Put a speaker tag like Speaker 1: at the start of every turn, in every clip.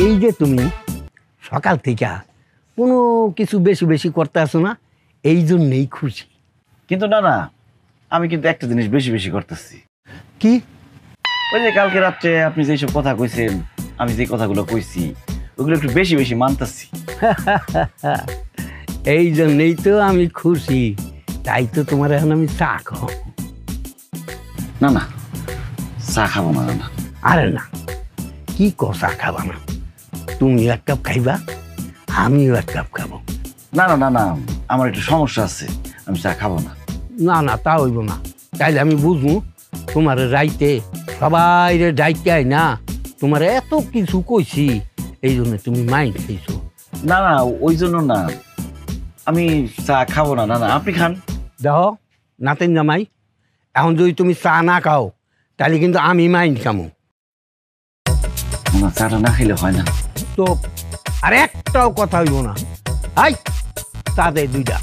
Speaker 1: এই যে তুমি সকাল থেকে কোনো কিছু বেশি বেশি করতে আসো না, এই জন্যেই খুশি।
Speaker 2: কিন্তু না না, আমি কিন্তু একটা জিনিস বেশি বেশি করতেছি।
Speaker 1: কি?
Speaker 2: ওই যে কালকে রাত্রে আপনি যেসব কথা কইছেন, আমি যে কথাগুলো কইছি ওগুলো একটু বেশি বেশি মানতেছি।
Speaker 1: এই জন্যেই তো আমি খুশি, তাই তো তোমার এখন আমি চা খাও।
Speaker 2: না না, চা খাবো না না।
Speaker 1: আরে না, কি চা খাবা না? তুমি এক কাপ খাইবা, আমিও এক কাপ খাবো।
Speaker 2: না না না না, আমার একটু সমস্যা আছে, আমি চা খাবো না।
Speaker 1: না না, তা হইব না। তাইলে আমি বুঝবো তোমার রাইতে সবাই ডাইকাই না, তোমার এত কিছু কইছি, এই জন্য তুমি মাইন্ড খেয়েছো।
Speaker 2: না না, ওই জন্য না, আমি চা খাবো না। না না, আপনি খান।
Speaker 1: দেখো নাতেন জামাই, এখন যদি তুমি চা না খাও তাহলে কিন্তু আমি মাইন্ড খামো।
Speaker 2: না, চাটা না খেলে হয় না
Speaker 1: তো আর একটাও কথা হইব না। আই চা দেয় দুইটা,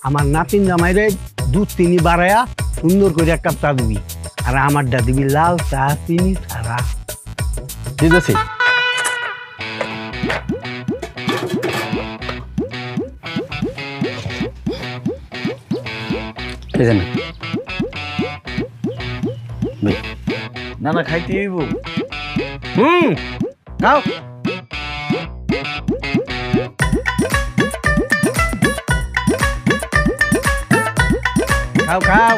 Speaker 1: আমার নাতিন জামাইরে দুধ চিনি বাড়ায়া সুন্দর করে এক কাপ চা দিবি, আর আমারটা দিবি লাল চা চিনি ছাড়া।
Speaker 3: ঠিক আছে।
Speaker 2: না না, খাইতে হইব।
Speaker 1: খাও। খাও খাও।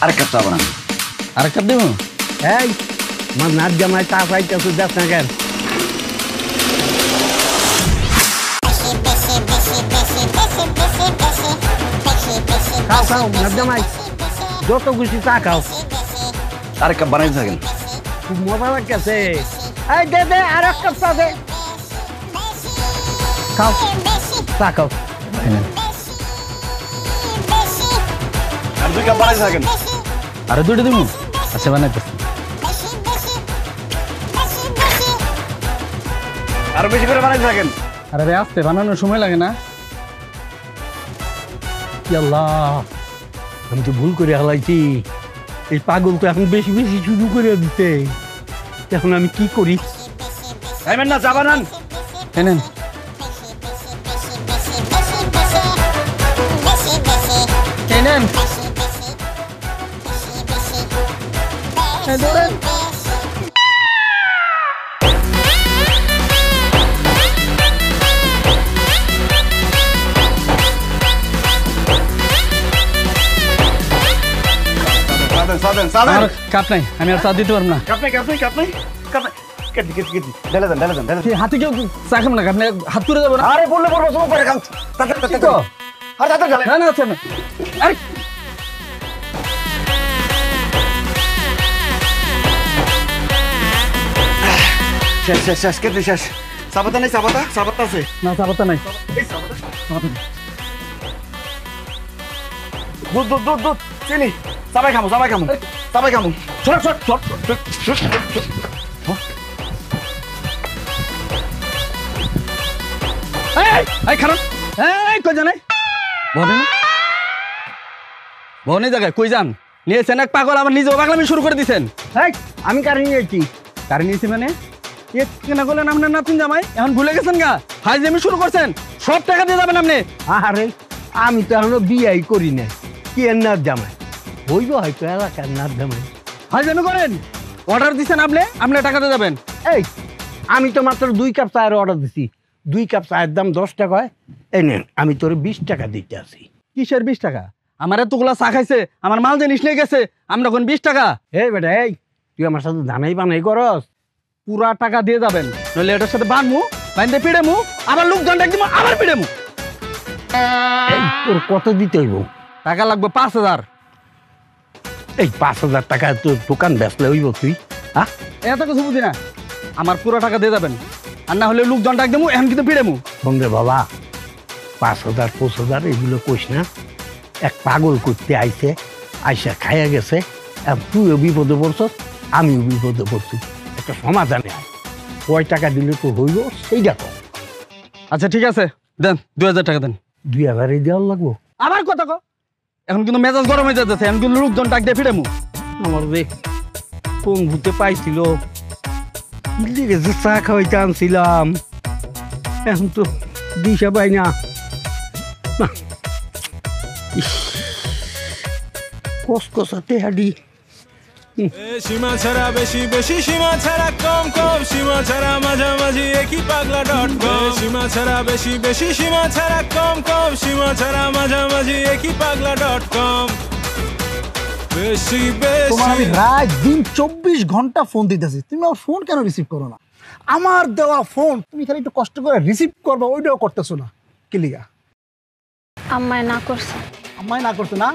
Speaker 2: আরেক কাপ চা বানান।
Speaker 3: আরেক কাপ দেবো?
Speaker 1: এই আমার নাচ জামাই চা পাইতেছো, যাস না কেন? খাও খাও নাচ জামাই, যত খুশি চা খাও।
Speaker 2: আরেক কাপ বানাইতে থাকেন।
Speaker 1: খুব মজা লাগতেছে। এই দে দে আর এক কাপ চা দে। খাও চা খাও।
Speaker 2: আর 2 কাপ বানাইতে থাকেন।
Speaker 3: আরে দুটো দেবো? আচ্ছা বানাইতেছি।
Speaker 2: আরো বেশি করে বানাইতে থাকেন।
Speaker 3: আরে রে আস্তে, বানানোর সময় লাগে না?
Speaker 1: আল্লাহ, আমি তো ভুল করে হালাইছি। এই পাগল তো এখন বেশি বেশি শুরু করে দিতে, এখন আমি কি করি?
Speaker 2: খাইবেন না, চা বানান।
Speaker 3: এনেন। এনেন। কাপ নাই, আমি আর চা দিতে পারবো না। হাতে কেউ চা খাবো না, আপনি হাত করে যাবো না।
Speaker 2: আরে বললে পড়বো, সময় পরে খাও।
Speaker 3: না না আচ্ছা না। আরে
Speaker 2: শেষ কেটে শেষ। চাপাতা নেই? চাপাতা আছে
Speaker 3: না, চাপাতা নাই।
Speaker 2: দুধ চিনি। সবাই খামো। ছোট
Speaker 3: এই খারাপ, এই কই জানে বনে জায়গায় কই যান? নিয়েছেন এক পাগল, আবার নিজেও পাগলামি শুরু করে দিচ্ছেন।
Speaker 1: আমি কারে নিয়েছি?
Speaker 3: কারে নিয়েছি মানে? কেনা করলেন আপনার নাতিন জামাই, এখন ভুলে গেছেন গা? ফাইজলামি শুরু করছেন, সব টাকা দিয়ে যাবেন আপনি।
Speaker 1: আরে আমি তো এখনো বিয়াই করি না, কি এর নাচ জামাই হইব? হয়তো এলাকার নাচ জামাই।
Speaker 3: ফাইজলামি করেন? অর্ডার দিচ্ছেন আপনি টাকা দিয়ে যাবেন।
Speaker 1: এই আমি তো মাত্র 2 কাপ চায়ের অর্ডার দিছি। 2 কাপ চায়ের দাম 10 টাকা হয়। এই নেন, আমি তোর 20 টাকা দিতে আছি।
Speaker 3: কিসের 20 টাকা? আমার এতগুলা চা খাইছে, আমার মাল জিনিস নিয়ে গেছে, আমরা এখন 20 টাকা?
Speaker 1: এই বেটা, এই তুই আমার সাথে দানাই বানাই করস?
Speaker 3: পুরা টাকা দিয়ে যাবেন, নইলে এটার সাথে বাঁধতে পিড়েমু, আবার লোকজন ডাক দিব, আবার পিড়েমু।
Speaker 1: এই তোর কত দিতে হইব?
Speaker 3: টাকা লাগবে 5000।
Speaker 1: এই 5000 টাকা তোর দোকান বেচলে হইব তুই? হ্যাঁ,
Speaker 3: এত কিছু বুঝি না, আমার পুরো টাকা দিয়ে যাবেন, আর না হলে লোকজন ডাক দেবো, এখন কিন্তু পিড়েমু।
Speaker 1: সঙ্গে বাবা 5000 5000 এগুলো কইস না। এক পাগল করতে আইছে, আইসা খাইয়া গেছে, তুইও বিপদে পড়ছস, আমিও বিপদে পড়ছি। একটা সমাধানে আয়, কয় টাকা দিলে তো হইব সেইটা কম।
Speaker 3: আচ্ছা ঠিক আছে, দেন 2000 টাকা দেন।
Speaker 1: 2000 দেওয়ার লাগবো?
Speaker 3: আবার কত কো? এখন কিন্তু মেজাজ গরম হয়ে যাচ্ছে, এখন কিন্তু লোকজন ডাক দিয়ে ফিরে মু।
Speaker 1: আমার রে কোন ভূতে পাইছিল, দিকে যে চা খাওয়াইতে আনছিলাম, এখন তো দিশা পাই না। না, ইস, কসকসাতে হাডি।
Speaker 4: সীমা ছাড়া বেশি বেশি, সীমা ছাড়া কম কম, সীমা ছাড়া মাঝামাঝি একই পাগলা.com। সীমা ছাড়া বেশি বেশি, সীমা ছাড়া কম কম, সীমা ছাড়া মাঝামাঝি একই পাগলা.com। বেশি
Speaker 5: তোমার আমি
Speaker 4: বেশি
Speaker 5: রাত দিন 24 ঘন্টা ফোন দিতেছি, তুমি আমার ফোন কেন রিসিভ করো না? আমার দেওয়া ফোন তুমি খালি একটু কষ্ট করে রিসিভ করবা, ওইটাও করতেছো না। কি লিগা?
Speaker 6: আম্মায় না করছে।
Speaker 5: আম্মাই না করতো না?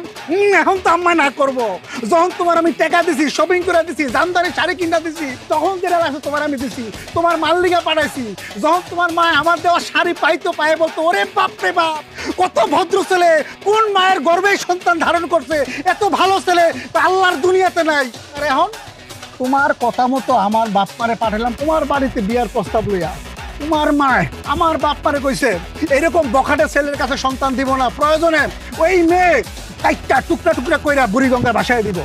Speaker 5: এখন তো আম্মাই না করবো। যখন তোমার আমি টাকা দিছি, শপিং করে দিছি, জামদানি শাড়ি কিনা দিছি, তখন যেটা লাগছে তোমার আমি দিছি, তোমার মাল্লিকা পাঠাইছি। যখন তোমার মা আমার দেওয়া শাড়ি পাইতো, পায়ে বলতো ওরে বাপ রে বাপ, কত ভদ্র ছেলে, কোন মায়ের গর্ভে সন্তান ধারণ করছে, এত ভালো ছেলে তা আল্লাহর দুনিয়াতে নাই। আর এখন তোমার কথা মতো আমার বাপ মারে পাঠালাম তোমার বাড়িতে বিয়ার প্রস্তাব লইয়া। তোমার মা আমার বাপ মারে কইছে এরকম বখাটে ছেলের কাছে সন্তান দিব না, প্রয়োজনে ওই মেয়ে কাইটটা টুকরা টুকরা কইরা বুড়িগঙ্গার বাসায় দিব।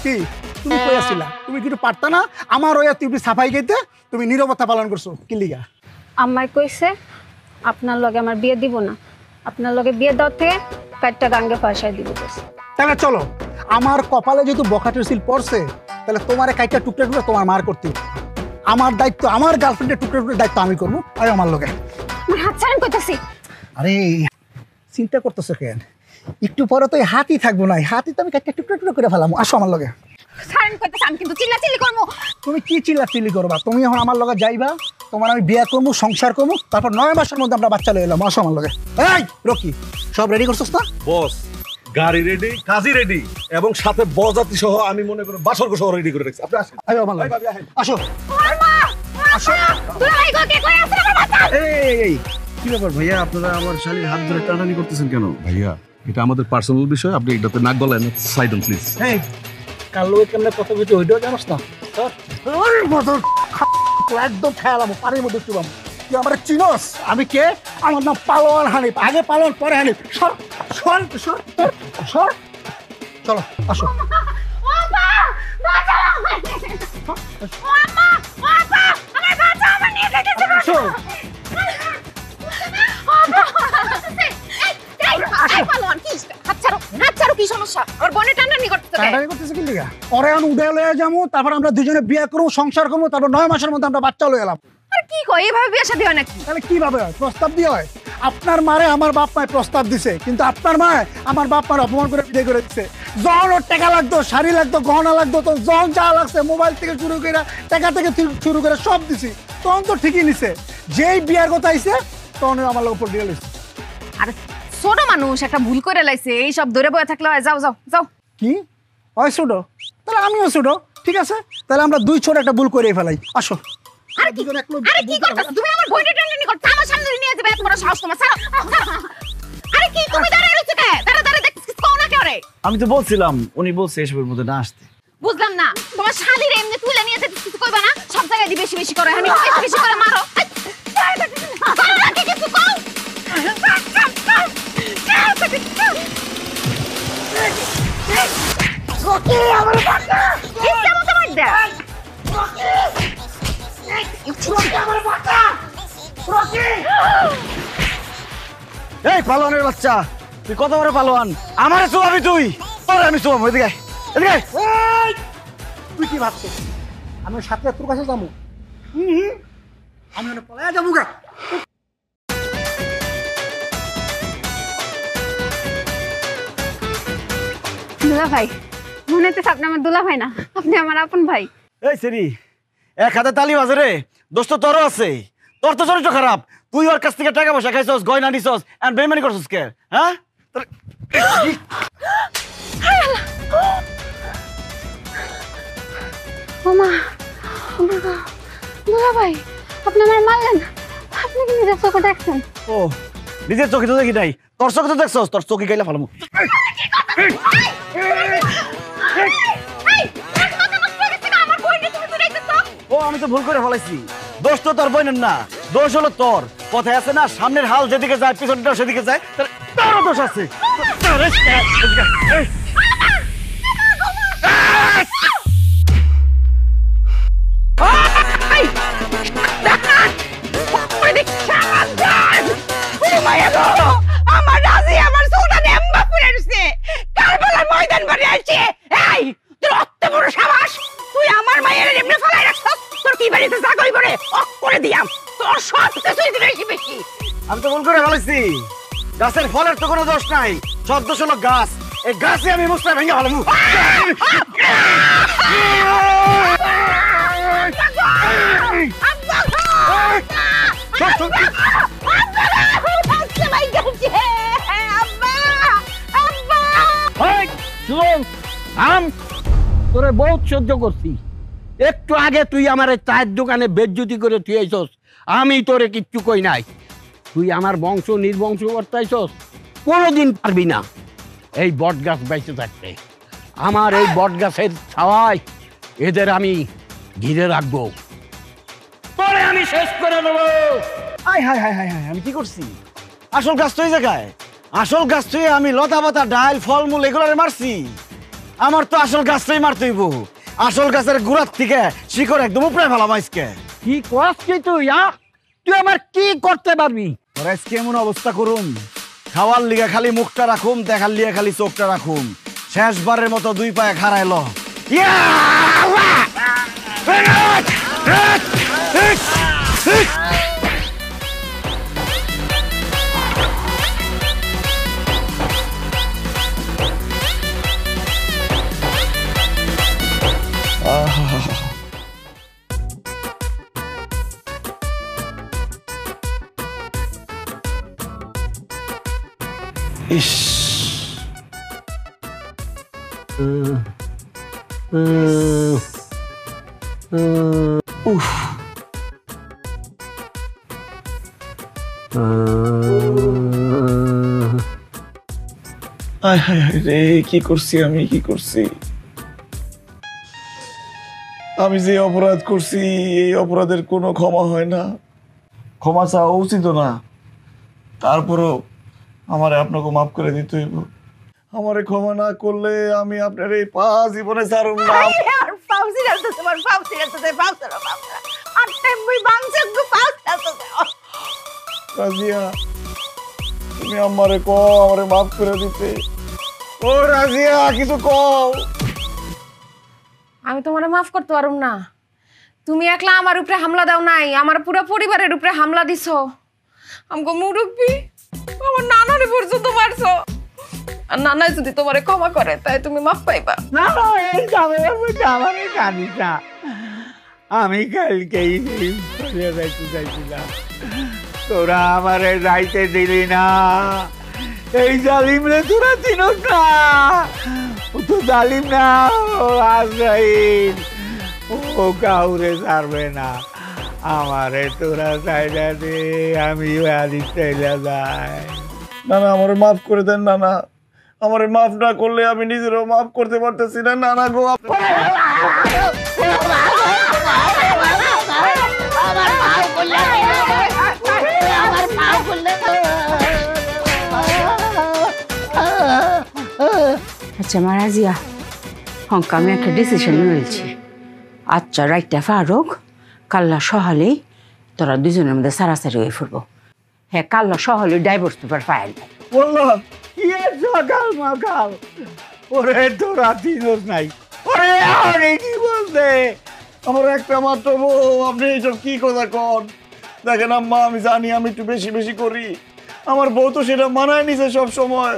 Speaker 5: কি তুমি কইয়াছিলা? তুমি কিন্তু পারতা না আমার ওই তুমি সাফাই গাইতে, তুমি নীরবতা পালন করছো। কি লিগা?
Speaker 6: আম্মাই কইছে আপনার লগে আমার বিয়ে দিব না, আপনার লগে বিয়ে দাও থেকে কাটটা গাঙ্গে ফাঁসাই দিব কইছে।
Speaker 5: তাহলে চলো, আমার কপালে যেহেতু বখাটের সিল পড়ছে, তাহলে তোমার কাইটটা টুকরা টুকরা তোমার মার করতে হবে। আমার দায়িত্ব, আমার গার্লফ্রেন্ডের টুকরা টুকরা দায়িত্ব আমি করবো, আর আমার লগে।
Speaker 6: আমার হাত ছাড়েন কইতাছি।
Speaker 5: আরে চিন্তা করতেছো কেন? একটু পরে তো এই হাতই থাকবো না, হাতই তো আমি কাইটটা টুকরা টুকরা করে ফেলাম। আসো আমার লগে।
Speaker 6: ছাড়েন কইতাছি, আমি কিন্তু চিল্লাচিল্লি করবো।
Speaker 5: তুমি কি চিল্লাচিল্লি করবা? তুমি এখন আমার লগে যাইবা, তোমার আমি বিয়ে করবো, সংসার করবো, তারপর 9 মাসের মধ্যে আমরা বাচ্চা লয়ে এলাম। আসো আমার লগে। এই রকি, সব রেডি করছিস না?
Speaker 7: বস গাড়ি রেডি, কাজী রেডি, এবং সাথে বরযাত্রী সহ আমি মনে করি বাসরঘর সহ রেডি করে রাখছি। আপনি আসেন।
Speaker 5: আয়ো আমার লগে। আসো। আসো।
Speaker 6: দুলাভাই গো কে কই আছে আমার বাচ্চা?
Speaker 2: এই কি ব্যাপার ভাইয়া, আপনারা আমার শালীর হাত ধরে টানাটানি করতেছেন কেন?
Speaker 7: ভাইয়া এটা আমাদের পার্সোনাল বিষয়, আপনি এটাতে নাক গলায় না, সাইড অন প্লিজ।
Speaker 5: এই কার লগে কেমনে কথা কইতে ওইটাও জানোস না? ওর বদল একদম খেয়ালাম পানির মধ্যে চুবাম। তুই আমার চিনস? আমি কে? আমার নাম পালোয়ান হানিফ। আগে পালোয়ান পরে হানিফ। সর সর সর সর। চলো আসো।
Speaker 6: ওপা বাঁচাও আমায়। ওপা ওপা আমার বাচ্চা আমার নিয়ে যাইতেছে।
Speaker 5: আসো।
Speaker 6: এই পালোয়ান কি? হাত ছাড়ো কি সমস্যা? আমার বোনে টানাটানি করতেছে।
Speaker 5: টাটাই করতেছে কি লিগা? পরে আমি উড়ে লয়ে যাবো, তারপর আমরা দুজনে বিয়ে করবো, সংসার করবো, তারপর 9 মাসের মধ্যে আমরা বাচ্চা লয়ে এলাম।
Speaker 6: আর কি কই এইভাবে বিয়ে শাদী হয় নাকি?
Speaker 5: তাহলে কিভাবে হয়? প্রস্তাব দিয়ে হয়? আপনার মারে আমার বাপ মায় প্রস্তাব দিছে, কিন্তু আপনার মায় আমার বাপ মার অপমান করে বিয়ে করে দিচ্ছে। যখন ওর টাকা লাগতো, শাড়ি লাগতো, গহনা লাগতো, তো যখন যা লাগছে মোবাইল থেকে শুরু করে টাকা থেকে শুরু করে সব দিছি, তখন তো ঠিকই নিছে। যেই বিয়ার কথা আইছে তখন আমার লোক উপর দিয়ে লইছে।
Speaker 8: আরে ছোট মানুষ একটা ভুল করে লাইছে, এই সব ধরে বয়ে থাকলে হয়। যাও যাও যাও।
Speaker 5: কি হয় ছোট? তাহলে আমিও ছোট, ঠিক আছে? তাহলে আমরা দুই ছোট একটা ভুল করে ফেলাই। আসো।
Speaker 8: আরে কি করতেছ তুমি? আমার বইটা টানাটানি করতে আমার সামনে নিয়ে যাবে, এত বড় সাহস তোমার? ছাড়ো। আরে কি তুমি দাঁড়ায় রইছো কে? দাঁড়া দেখছিস কোন না কেরে?
Speaker 2: আমি তো বলছিলাম, উনি বলছে এসবের মধ্যে না আসতে।
Speaker 8: বুঝলাম না, তোমার শালীর এমনি তুলে নিয়ে যেতে কিছু কইবা না? সব জায়গায় দি বেশি বেশি করে, আমি বেশি বেশি করে মারো। করো না কি কিছু কও?
Speaker 6: ওকে আমার বাচ্চা।
Speaker 8: ইচ্ছা মতো মার দে।
Speaker 2: এই পালোয়ানের বাচ্চা, তুই কত বড় পালোয়ান? আমারে চুয়াবি তুই? তোরে আমি চুয়াবো। এদিকে আয়, এদিকে আয়।
Speaker 5: এই, তুই কি ভাবছিস আমি সাথে তোর কাছে যাবো? আমি ওখানে পলায়া যাবো গা।
Speaker 6: দুলাভাই মনে হচ্ছে আপনি আমার দুলাভাই না, আপনি আমার আপন ভাই।
Speaker 2: এই সেরি, এক হাতে তালি বাজে রে, দোষ তো তোরও আছে। তোর তো চরিত্র খারাপ, তুই ওর কাছ থেকে টাকা পয়সা খাইছস, গয়না নিছস, আর বেইমানি করছস কে? হ্যাঁ
Speaker 6: ওমা দুলাভাই আপনি আমার মারলেন, আপনি কি নিজের চোখে দেখছেন?
Speaker 2: ও নিজের চোখে তো দেখি নাই, তোর চোখে তো দেখছস, তোর চোখে গাইলা ভালো। ও আমি তো ভুল করে ফেলাইছি, দোষ তো তোর বোনের না, দোষ হলো তোর। কথায় আছে না, সামনের হাল যেদিকে যায় পিছনটাও সেদিকে যায়, তারও দোষ আছে।
Speaker 8: আমার রাজি আমার সুলতান এম্বা পুরে দিছে, কারবালার ময়দান বাড়ি আছে। এই তোর অত বড় সাহস, তুই আমার মায়ের এমনি ফলাই রাখছস? তোর কি বাড়িতে জাগই করে অক করে দিয়াম, তোর সব কিছুই বেশি বেশি।
Speaker 2: আমি তো ভুল করে ফেলেছি, গাছের ফলের তো কোনো দোষ নাই, সব দোষ হলো গাছ। এই গাছে আমি মুস্তা ভেঙে ফেলাম।
Speaker 1: তোরে বহুত সহ্য করছি, একটু আগে তুই আমার চায়ের দোকানে বেজ্জুতি করে তুই আইছস, আমি তোরে কিচ্ছু কই নাই। তুই আমার বংশ নির্বংশ করতে আইছস, কোনোদিন পারবি না এই বট গাছ বাইচে থাকতে। আমার এই বট গাছের ছাওয়ায় এদের আমি ঘিরে রাখবো, পরে আমি শেষ করে দেবো।
Speaker 2: High high high high high, আমি কি করছি? আসল গাছ তো এই জায়গায়, আসল গাছ তুই আমি লতা পাতা ডাল ফলমূল এগুলোরে মারছি। আমার তো আসল গাছটাই মারতে হইব, আসল গাছের গোড়ার থেকে শিকড় একদম উপরে ফেলাম আজকে।
Speaker 1: কি করছিস তুই? তুই আমার কি করতে পারবি?
Speaker 2: তোরা আজকে এমন অবস্থা করুম, খাওয়ার লিগে খালি মুখটা রাখুম, দেখার লিগে খালি চোখটা রাখুম, শেষবারের মতো দুই পায়ে খাড়াইল। ইস, উফ, হায় হায় হায় রে, কি করছি আমি, কি করছি আমি? যে অপরাধ করছি এই অপরাধের কোনো ক্ষমা হয় না, ক্ষমা চাওয়া উচিত না। তারপরও আমারে আপনাকে মাফ করে দিতে হইব। আমারে ক্ষমা না করলে আমি আপনার এই পা জীবনে ছাড়ুম না। রাজিয়া, তুমি আমারে কও আমারে মাফ করে দিতে। ও রাজিয়া, কিছু কও।
Speaker 9: আমি তোমারে মাফ করতে পারুম না। তুমি একলা আমার উপরে হামলা দাও নাই, আমার পুরো পরিবারের উপরে হামলা দিছো। আমগো মুরব্বি আমার নানারে পর্যন্ত মারছো, আর নানাই যদি তোমারে ক্ষমা করে তাই তুমি মাফ পাইবা।
Speaker 1: না না, এই ঝামেলার মধ্যে আমারে কাঁদিস না। আমি কালকেই চলে যাইতে চাইছিলাম, তোরা আমারে যাইতে দিলি না। এই জালিম রে তোরা চিনস না, ও তো জালিম না, ও আজরাইল, ও কাউরে ছাড়বে না। আমারে তোরা চাইলা দে, আমি আদি চাইলা যাই।
Speaker 2: না না, আমারে মাফ করে দেন। না না, আমারে মাফ না করলে আমি নিজেরও মাফ করতে পারতেছি না। না না গো,
Speaker 10: আচ্ছা মারাজিয়া, হংক আমি একটা ডিসিশন নিয়েছি। আচ্ছা রাইটটা ফারুক, কাল্লা সহালেই তোরা দুজনের মধ্যে সারাসারি হয়ে ফুরবো। হ্যাঁ, কাল্লা সহালে ডাইভোর্স পেপার ফাইল
Speaker 1: বললো কি সকাল মাকাল, ওরে তোরা চিনস নাই, ওরে আরে কি বলতে।
Speaker 2: আমার একটা মাত্র বউ, আপনি এইসব কি কথা কন? দেখেন আম্মা, আমি জানি আমি একটু বেশি বেশি করি, আমার বউ তো সেটা মানায় নিছে সব সময়,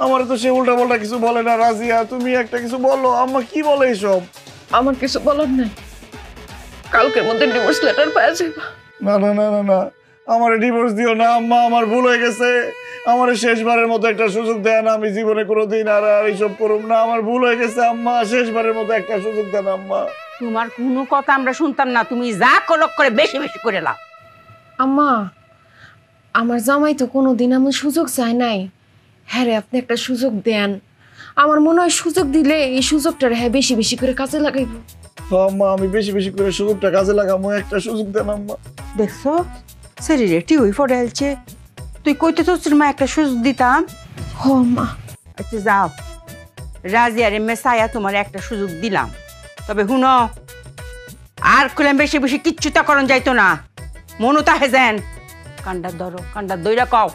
Speaker 2: আমার তো সে উল্টা পাল্টা কিছু বলে না। রাজিয়া, তুমি একটা কিছু বলো। আম্মা কি বলে এইসব?
Speaker 9: আমার কিছু বলার নাই, কালকের মধ্যে ডিভোর্স লেটার পাওয়া যাবে।
Speaker 2: না না না না না, আমার ডিভোর্স দিও না আম্মা, আমার ভুল হয়ে গেছে। আমার শেষবারের মতো একটা সুযোগ দেন, আমি জীবনে কোনোদিন আর এইসব করুম না। আমার ভুল হয়ে গেছে আম্মা, শেষবারের মতো একটা সুযোগ দেন আম্মা।
Speaker 10: তোমার কোনো কথা আমরা শুনতাম না, তুমি যা কলক করে বেশি বেশি করে লাও।
Speaker 9: আম্মা, আমার জামাই তো কোনোদিন এমন সুযোগ চায় নাই। হ্যাঁ রে, আপনি একটা সুযোগ দেন। আমার মনে হয় সুযোগ দিলে এই সুযোগটা হ্যাঁ বেশি বেশি করে কাজে লাগাইব।
Speaker 2: আম্মা, আমি বেশি বেশি করে সুযোগটা কাজে লাগাবো, একটা সুযোগ দেন আম্মা।
Speaker 10: দেখছো শরীরে টিউই ফোটাইছে, তুই কইতে তোর মা একটা সুযোগ দিতাম।
Speaker 9: হ মা।
Speaker 10: আচ্ছা যাও, রাজিয়ারে মেসায়া তোমার একটা সুযোগ দিলাম, তবে হুনো আর কইলাম বেশি বেশি কিচ্ছু তা করন যাইতো না, মনু তাহে যেন কান্ডা ধরো, কান্ডা দইরা কও।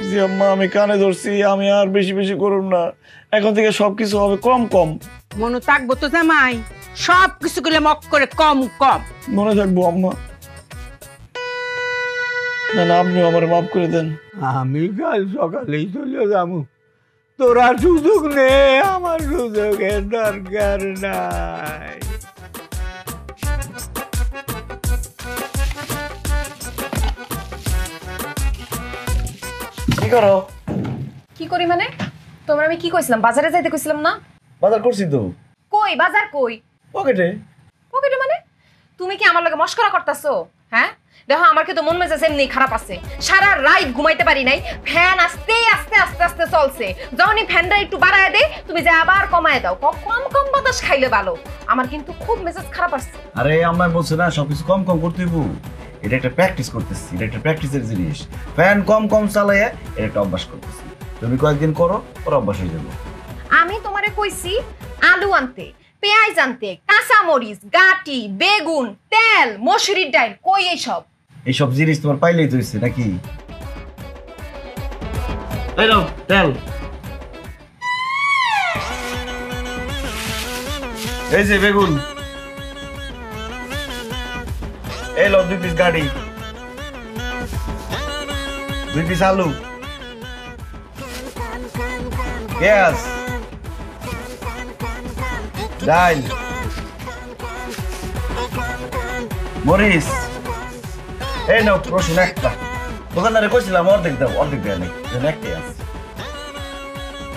Speaker 2: জি আম্মা, আমি কানে ধরছি, আমি আর বেশি বেশি করুম না, এখন থেকে সবকিছু হবে কম কম।
Speaker 10: মনু থাকবো তো জামাই, সব কিছু গুলো মক করে কম কম
Speaker 2: মনে থাকবো আম্মা। না না, আপনিও আমার মাফ করে দেন।
Speaker 1: আমি কাল সকালেই চলে যাবো, তোরা সুযোগ নে, আমার সুযোগের দরকার নাই।
Speaker 2: কি করো?
Speaker 9: কি করি মানে? তোমরা আমি কি কইছিলাম? বাজারে যাইতে কইছিলাম না?
Speaker 2: বাজার করছি তো।
Speaker 9: কই বাজার কই?
Speaker 2: পকেটে।
Speaker 9: পকেটে মানে? তুমি কি আমার লগে মস্করা করতাছো? হ্যাঁ দেখো, আমার কিন্তু মন মেজাজ এমনি খারাপ আছে, সারা রাত ঘুমাইতে পারি নাই, ফ্যান আস্তে আস্তে আস্তে আস্তে চলছে, যখনই ফ্যানটা একটু বাড়ায় দে তুমি যে আবার কমায় দাও, কম কম বাতাস খাইলে ভালো। আমার কিন্তু খুব মেজাজ খারাপ আসছে।
Speaker 2: আরে আম্মা বলছে না সবকিছু কম কম করতে হইব, এটা একটা প্র্যাকটিস করতেছি, এটা একটা প্র্যাকটিসের জিনিস। ফ্যান কম কম চালাইয়া এটা একটা অভ্যাস করতেছি, তুমি কয়েকদিন করো ওর অভ্যাস হয়ে যাবে।
Speaker 9: আমি তোমারে কইছি আলু আনতে, পেঁয়াজ আনতে, কাঁচা মরিচ, গাটি, বেগুন, তেল, মসুরির ডাল, কই
Speaker 2: এইসব জিনিস তোমার পাইলেই তো হইছে নাকি? এই নাও তেল, এই যে বেগুন, এই লো 2 পিস গাড়ি, 2 পিস আলু, পেঁয়াজ, ডাল, মরিচ, এই নাও রসুন একটা। দোকানদারে কইছিলাম অর্ধেক দাও, অর্ধেক দেয় নাই, একটাই আছে।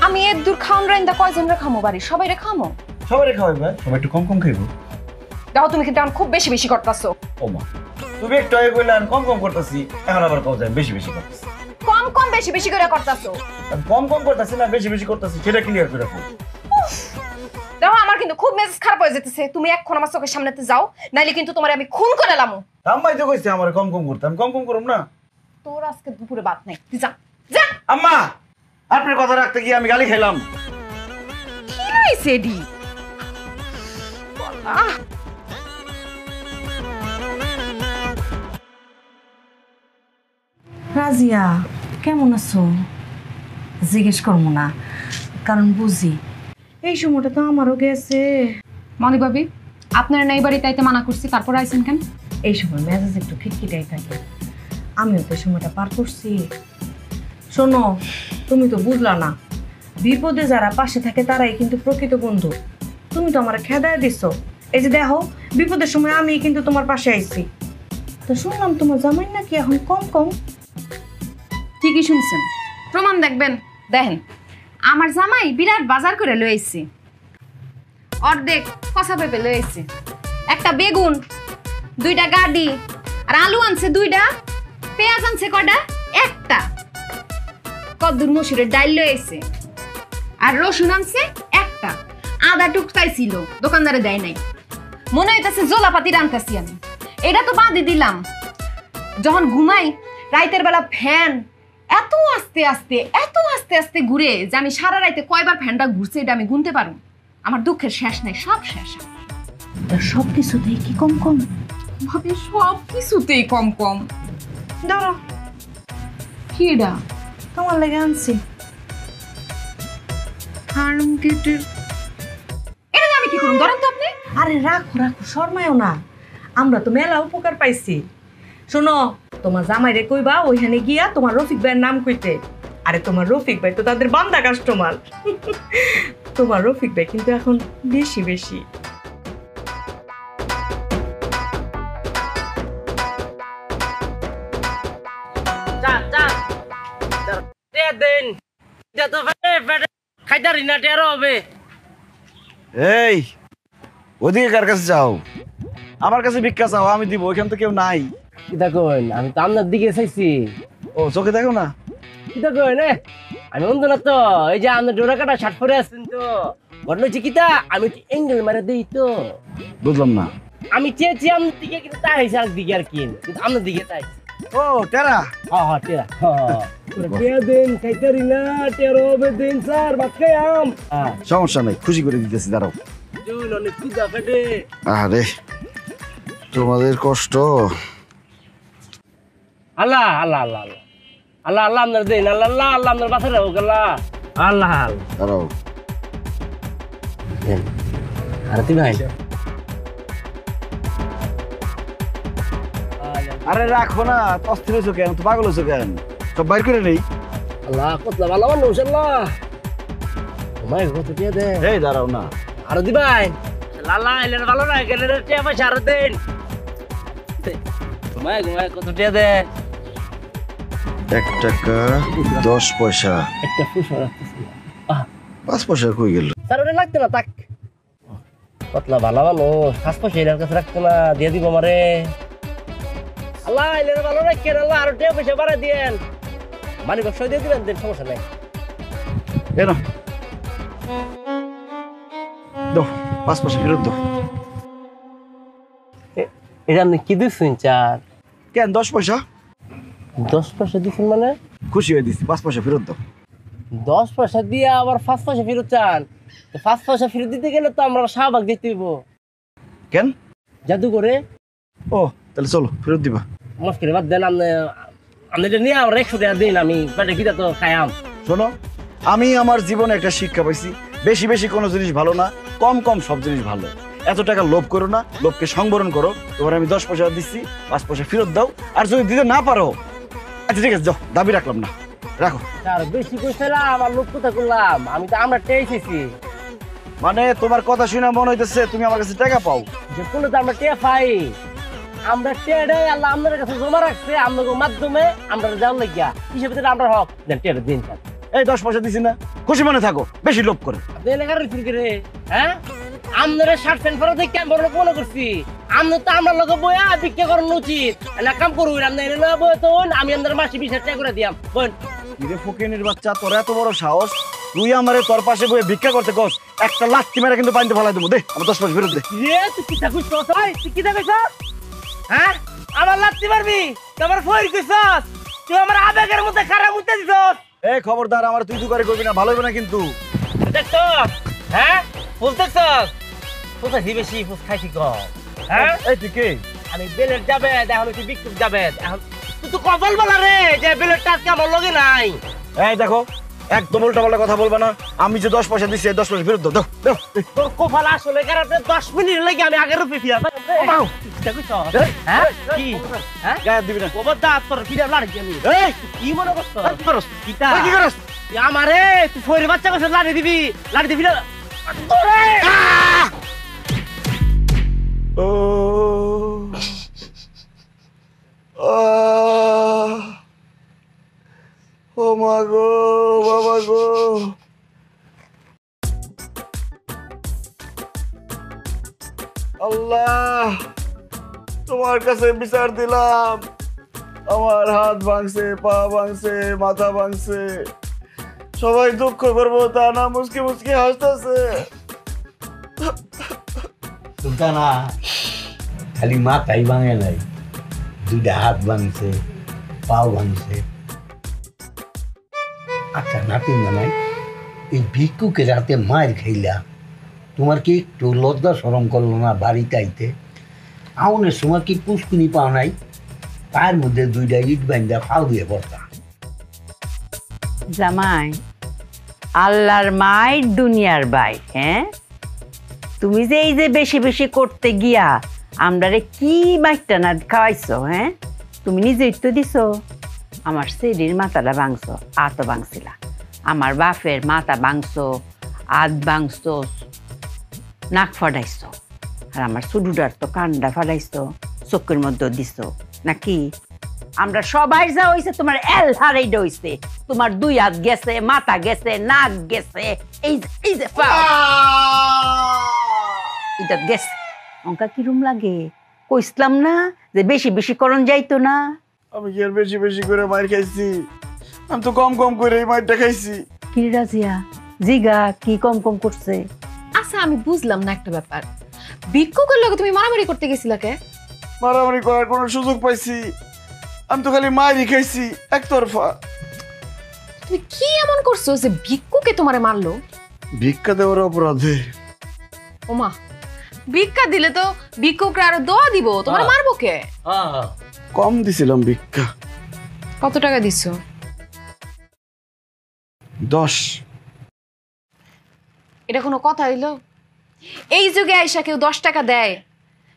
Speaker 9: আমি এর দূর খাওন রাইন্দা কয়জন রে খামো বাড়ি? সবাই রে খামো?
Speaker 2: সবাই খাওয়াই ভাই, সবাই একটু কম কম খাইবো।
Speaker 9: দেখো তুমি কিন্তু খুব বেশি বেশি করতাছো।
Speaker 2: ও মা, তুমি একটু আগে কইলেন কম কম করতেছি, এখন আবার কও যায় বেশি বেশি করতেছি।
Speaker 9: কম কম বেশি বেশি করে করতাছো।
Speaker 2: কম কম করতেছি না বেশি বেশি করতেছি, সেটা ক্লিয়ার করে রাখো।
Speaker 9: দেখো আমার কিন্তু খুব মেজাজ খারাপ হয়ে যেতেছে, তুমি এখন আমার চোখের সামনেতে যাও, নাইলে কিন্তু তোমারে আমি খুন করে লামু।
Speaker 2: আম্মাই তো কইছে আমার কম কম করতে, আমি কম কম করুম না।
Speaker 9: তোর আজকে দুপুরে বাত নাই, তুই যা যা।
Speaker 2: আম্মা, আপনার কথা রাখতে গিয়ে আমি গালি খাইলাম।
Speaker 9: কি হইছে এডি?
Speaker 11: রাজিয়া কেমন আছো? জিজ্ঞেস করবো না, কারণ বুঝি এই সময়টা তো আমারও গেছে।
Speaker 9: মনি ভাবি, আপনার নাই বাড়ি তাইতে মানা করছি, তারপর আইছেন কেন?
Speaker 11: এই সময় মেজাজ একটু খিটখিটাই থাকে, আমিও তো সময়টা পার করছি। শোনো, তুমি তো বুঝলা না, বিপদে যারা পাশে থাকে তারাই কিন্তু প্রকৃত বন্ধু। তুমি তো আমার খেদায় দিচ্ছ, এই যে দেখো বিপদের সময় আমি কিন্তু তোমার পাশে আইছি। তো শুনলাম তোমার জামাই নাকি এখন কম কম।
Speaker 9: ঠিকই শুনছেন, প্রমাণ দেখবেন। দেখেন আমার জামাই বিরাট বাজার করে লইছে, অর্ধেক কষা পেঁপে লইছে, একটা বেগুন, 2টা গাডি, আর আলু আনছে 2টা, পেঁয়াজ আনছে কয়টা? একটা, কদ্দুর মসুরের ডাল লইছে, আর রসুন আনছে একটা, আদা টুকটাই ছিল, দোকানদারে দেয় নাই। মনে হইতাছে জোলাপাতি রান্তাছি আমি। এটা তো বাদই দিলাম, যখন ঘুমাই রাইতের বেলা ফ্যান এত আস্তে আস্তে ঘুরে যে আমি সারা রাইতে কয়বার ফ্যানটা ঘুরছে এটা আমি গুনতে পারবো। আমার দুঃখের শেষ নাই, সব শেষ।
Speaker 11: সব কিছুতেই কি কম কম
Speaker 9: ভাবি? সব কিছুতেই কম কম।
Speaker 11: দাঁড়া,
Speaker 9: কি এটা?
Speaker 11: তোমার লেগে আনছি।
Speaker 9: এটা আমি কি করুন? ধরেন তো আপনি।
Speaker 11: আরে রাখো রাখো, শর্মায়ও না, আমরা তো মেলা উপকার পাইছি। শোনো, তোমার জামাইরে কইবা ওইখানে গিয়া তোমার রফিক ভাইয়ের নাম কইতে। আরে তোমার রফিক ভাই তো তাদের বান্দা কাস্টমার। তোমার রফিক ভাই কিন্তু এখন বেশি বেশি।
Speaker 2: এই ওদিকে কার কাছে যাও? আমার কাছে ভিক্ষা চাও, আমি দিব, ওইখান তো কেউ নাই।
Speaker 12: কিতা কইন? আমি তো আপনার দিকে চাইছি।
Speaker 2: ও চোখে দেখো না?
Speaker 12: কিতা কইন? আমি অন্ধ না তো, এই যে আপনার ডোরা কাটা শার্ট পরে আসছেন তো, ঘটনা হচ্ছে কিতা, আমি একটু অ্যাঙ্গেল মারে দিই তো।
Speaker 2: বুঝলাম না।
Speaker 12: আমি চেয়েছি আপনার দিকে কিন্তু তাই হয়েছে আর দিকে আর কি কিন্তু আপনার দিকে তাই
Speaker 2: ও টেরা
Speaker 12: হ্যাঁ টেরা টেরা দেন খাইতারি না টেরো দেন স্যার ভাত খাই আম
Speaker 2: সমস্যা নাই খুশি করে দিতেছি দাঁড়াও
Speaker 12: জুন অনেক ক্ষুধা পেটে
Speaker 2: আরে তোমাদের কষ্ট
Speaker 12: আল্লাহ আল্লাহ আল্লাহ আল্লাহ আল্লাহ আল্লাহ আপনার দেন আল্লাহ আল্লাহ আল্লাহ আপনার বাসা রাখো আল্লাহ আল্লাহ
Speaker 2: দাঁড়াও
Speaker 12: আর তুই ভাই
Speaker 2: আরে রাখো না অস্থির হয়েছো কেন তো পাগল হয়েছো কেন সব বাইর করে নেই
Speaker 12: আল্লাহ কতলা ভালো মানুষ আল্লাহ তোমায় কত দিয়ে দে
Speaker 2: এই দাঁড়াও না
Speaker 12: আর দি ভাই লালা এলেন ভালো না গেলেন টিয়া পয়সা আর দেন তোমায় কত দিয়ে দে
Speaker 2: 1 টাকা 10 পয়সা
Speaker 12: একটা ফুসা রাখতেছি
Speaker 2: 5 পয়সা কই গেল
Speaker 12: স্যার ওটা লাগতে না তাক কতলা ভালো মানুষ 5 পয়সা এর কাছে রাখতে না দিয়ে দিব আমারে আল্লাহ এলেন ভালো রাখেন আল্লাহ আর টিয়া পয়সা বাড়া দেন মানে ব্যবসা দিয়ে দিবেন দেন সমস্যা নাই
Speaker 2: এনো দাও 5 পয়সা ফেরত দাও
Speaker 12: এটা আপনি কি দিচ্ছেন চার
Speaker 2: কেন 10 পয়সা
Speaker 12: 10 পয়সা দিচ্ছেন মানে
Speaker 2: খুশি হয়ে দিচ্ছি 5 পয়সা ফেরত দাও
Speaker 12: 10 পয়সা দিয়ে আবার 5 পয়সা ফেরত চান 5 পয়সা ফেরত দিতে গেলে তো আমরা শাহবাগ দিতে হইব
Speaker 2: কেন
Speaker 12: জাদু করে
Speaker 2: ও তাহলে চলো ফেরত দিবা
Speaker 12: মুশকিল বাদ দেন আপনি এটা নিয়ে আমরা 100 টাকা দিন আমি পেটে খিদা তো খাইয়াম
Speaker 2: শোনো আমি আমার জীবনে একটা শিক্ষা পাইছি বেশি বেশি কোনো জিনিস ভালো না কম কম সব জিনিস ভালো এত টাকা লোভ করো না লোভকে সংবরণ করো তোমার আমি 10 পয়সা দিচ্ছি 5 পয়সা ফেরত দাও আর যদি দিতে না পারো আচ্ছা ঠিক আছে যাও দাবি রাখলাম না রাখো
Speaker 12: স্যার বেশি কইছিলাম আমার লোক কথা করলাম আমি তো আমরা টেইছি
Speaker 2: মানে তোমার কথা শুনে মনে হইতেছে তুমি আমার কাছে টাকা পাও
Speaker 12: যে কোনো তো আমরা টেয়া পাই আমরা টেডে আল্লাহ আমাদের কাছে জমা রাখছে আমাদের মাধ্যমে আমরা যাও লাগিয়া হিসেবে তো আমরা হক দেন টেডে দিন স্যার
Speaker 2: এই 10 পয়সা দিছি না খুশি মনে থাকো বেশি লোভ করে
Speaker 12: আপনি এলাকার রিসিভ করে হ্যাঁ আমাদের শার্ট প্যান্ট পরে দেখে আমি বড় মনে করছি আমরা তো আমরা লগে বইয়া বিক্রি করানো উচিত না কাম করুন আপনি এনে না বই তো আমি আমাদের মাসে 20,000 টাকা করে দিয়াম বোন
Speaker 2: নিরে ফকিনের বাচ্চা তোর এত বড় সাহস তুই আমারে তোর পাশে বইয়ে ভিক্ষা করতে কস একটা লাত্তি মেরে কিন্তু পানিতে ফেলাই দেবো দে আমার 10 পয়সা ফেরত দে
Speaker 12: রে তুই কি থাকুস ভাই তুই কি থাকুস হ্যাঁ আমার লাত্তি মারবি তোমার ফইর কইছস তুই আমার আবেগের মধ্যে খারাপ উঠতে দিছস
Speaker 2: এই খবরদার আমার তুই দুকারে করবি না ভালো হবে না কিন্তু
Speaker 12: দেখছো হ্যাঁ বুঝতেছস কোথায় বেশি ফুস খাইছি কম হ্যাঁ
Speaker 2: এই তুই কে
Speaker 12: আমি বেলেট যাবে এখন তুই বিক্রি যাবে এখন তুই তো কবল বলা রে যে বেলেটটা আজকে আমার লগে নাই
Speaker 2: এই দেখো একদম উল্টাপাল্টা কথা বলবা না আমি যে 10 পয়সা দিচ্ছি 10 পয়সা ফেরত দাও দাও
Speaker 12: তোর কপাল আসলে কারাতে 10 মিনিট লাগে আমি আগের রূপে ফিরা হ্যাঁ কি হ্যাঁ
Speaker 2: গায়ে দিবি না
Speaker 12: কবর দাঁত তোর ফিরা লাড়ি আমি এই কি মনে করছস কিটা
Speaker 2: কি করছ
Speaker 12: আমারে তুই ফইরে বাচ্চা কাছে লাড়ি দিবি না তোরে
Speaker 2: ও ও মা গো বাবা গো আল্লাহ তোমার কাছে বিচার দিলাম আমার হাত ভাঙছে পা ভাঙছে মাথা ভাঙছে সবাই দুঃখ করবো তা না মুসকি মুসকি হাসতেছে
Speaker 1: সুলতানা খালি মাথাই ভাঙে নাই 2টা হাত ভাঙছে পাও ভাঙছে আচ্ছা নাতিন জানাই এই ভিক্ষুকে রাতে মার খাইলা তোমার কি একটু লজ্জা শরম করলো না বাড়িতে আইতে আউনের সময় কি পুষ্কুনি পাও নাই পায়ের মধ্যে 2টা ইট বান্ধা ফাল দিয়ে বসতা
Speaker 10: জামাই আল্লাহর মায়ের দুনিয়ার বাই হ্যাঁ তুমি যে এই যে বেশি বেশি করতে গিয়া আমরারে কি বাইকটা না খাওয়াইছো হ্যাঁ তুমি নিজেই তো দিছো আমার সেরির মাথাটা ভাঙছো আতো ভাঙছিলা আমার বাপের মাথা ভাঙছো আত ভাঙছো নাক ফাটাইছো আর আমার সুডুডার তো কান্ডা ফাটাইছো চোখের মধ্যে দিছো নাকি আমরা সবাই যা হইছে তোমার এল হারাই হইছে তোমার 2 হাত গেছে মাথা গেছে নাক গেছে এই যে এটা গেছে অঙ্কা কিরম লাগে কইসলাম না যে বেশি বেশি করন যাইতো না
Speaker 2: আমি কি আর বেশি বেশি করে মার খাইছি আমি তো কম কম করে মারটা খাইছি
Speaker 10: কি রাজিয়া জিগা কি কম কম করছে
Speaker 9: আচ্ছা আমি বুঝলাম না একটা ব্যাপার ভিক্ষুকের লগে তুমি মারামারি করতে গেছিলা কে?
Speaker 2: মারামারি করার কোনো সুযোগ পাইছি? আমি তো খালি মাইরি খাইছি একতরফা।
Speaker 9: তুমি কি এমন করছো যে ভিক্ষুকে তোমারে মারলো?
Speaker 2: ভিক্ষা দেওয়ার অপরাধে।
Speaker 9: ওমা, ভিক্ষা দিলে তো ভিক্ষুকরা আরো দোয়া দিব, তোমার মারবো কে?
Speaker 2: কম দিছিলাম ভিক্ষা।
Speaker 9: কত টাকা দিছো?
Speaker 2: 10।
Speaker 9: এটা কোনো কথা হইলো? এই যুগে আইসা কেউ 10 টাকা দেয়?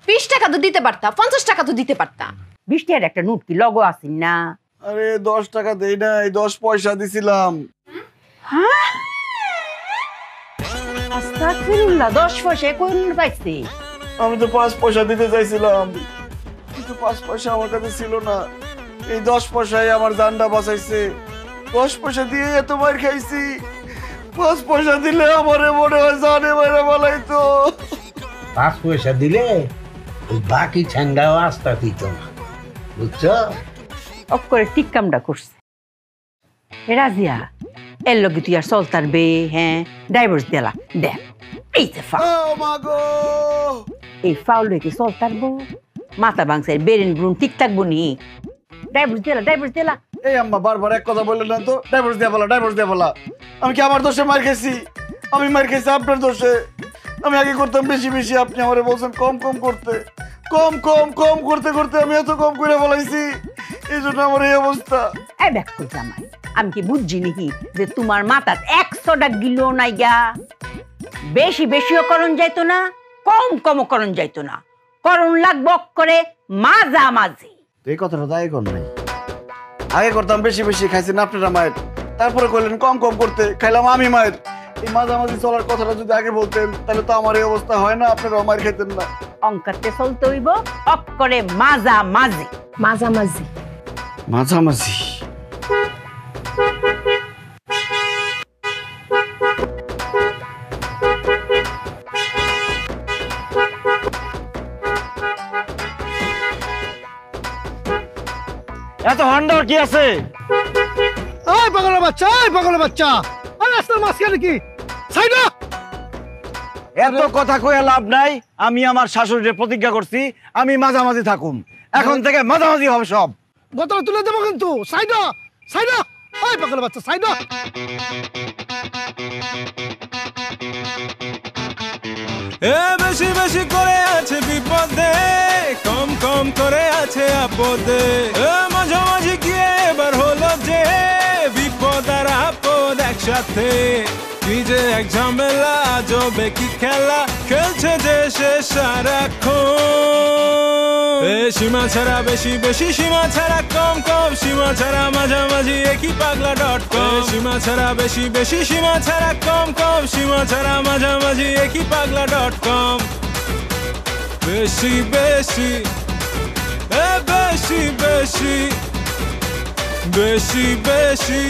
Speaker 9: 20 টাকা তো দিতে পারতা, 50 টাকা তো দিতে পারতা।
Speaker 10: 20 টাকার একটা নোট কি লগো আসিন না?
Speaker 2: আরে 10 টাকা দেই নাই, 10 পয়সা দিছিলাম।
Speaker 10: হ্যাঁ, আস্তাগফিরুল্লাহ, 10 পয়সা কোন পাইছি?
Speaker 2: আমি তো 5 পয়সা দিতে চাইছিলাম, কিন্তু 5 পয়সা আমার কাছে ছিল না। এই 10 পয়সাই আমার জানটা বাঁচাইছে। 10 পয়সা দিয়ে এত মার খাইছি, 5 পয়সা দিলে আমারে মনে হয় জানে মারা বলাইতো।
Speaker 1: 5 পয়সা দিলে ওই বাকি ছেঙ্গাও আস্তা দিত না, বুঝছো?
Speaker 10: অফ করে ঠিক কামটা করছে। রাজিয়া, এর লগে তুই আর চলতার বে? হ্যাঁ, ডাইভোর্স দিলা দেখ। এই যে এই ফাউল রেখে চলতার বো, মাথা ভাঙছে, বেরেন ব্রুন ঠিক থাকবো নি? ডাইভোর্স দিলা, ডাইভোর্স দিলা।
Speaker 2: এই আম্মা বারবার এক কথা বললেন না তো, ডাইভোর্স দিয়া বলা, ডাইভোর্স দিয়া বলা। আমি কি আমার দোষে মার খেয়েছি? আমি মার খেয়েছি আপনার দোষে। আমি আগে করতাম বেশি বেশি, আপনি আমারে বলছেন কম কম করতে। কম কম কম করতে করতে আমি এত কম করে বলাইছি, এই জন্য আমার এই অবস্থা।
Speaker 10: এই দেখো জামাই, আমি কি বুঝছি নাকি যে তোমার মাথা 100টা গিলো নাই গা? বেশি বেশিও করণ যাইতো না, কম কমও করণ যাইতো না, করণ লাগবো করে মাঝামাঝি।
Speaker 2: এই কথাটা তাই কর নাই। আগে করতাম বেশি বেশি, খাইছেন আপনারা মায়ের, তারপরে কইলেন কম কম করতে, খাইলাম আমি মায়ের। এই মাঝামাঝি চলার কথাটা যদি আগে বলতেন তাহলে তো আমার এই অবস্থা হয় না, আপনারা মায়ের খেতেন না।
Speaker 10: অঙ্কাতে চলতে হইব অক্ষরে মাঝামাঝি।
Speaker 9: মাঝামাঝি,
Speaker 2: মাঝামাঝি।
Speaker 3: এত হন্ডার কি আছে?
Speaker 5: এই পাগলের বাচ্চা, এই পাগলের বাচ্চা, আর রাস্তার মাঝখানে কি সাইডা?
Speaker 3: এত কথা কইয়া লাভ নাই। আমি আমার শাশুড়ির প্রতিজ্ঞা করছি আমি মাঝামাঝি থাকুম, এখন থেকে মাঝামাঝি হবে সব।
Speaker 5: বোতল তুলে দেবো কিন্তু। সাইডা, সাইডা, এই পাগলের বাচ্চা, সাইডা।
Speaker 4: এ বেশি বেশি করে আছে বিপদে, কম কম করে আছে আপদে। এ মাঝামাঝি গিয়ে এবার হলো যে বিপদ আর আপদ একসাথে। কি যে এক ঝামেলা, আজবে কি খেলা খেলছে যে সে সারাক্ষণ। এ সীমা ছাড়া বেশি বেশি, সীমা ছাড়া কম কম, সীমা ছাড়া মাঝামাঝি একই পাগলা.com। সীমা ছাড়া বেশি বেশি, সীমা ছাড়া কম কম, সীমা ছাড়া মাঝামাঝি একই পাগলা.com। বেশি বেশি, এ বেশি বেশি, বেশি বেশি।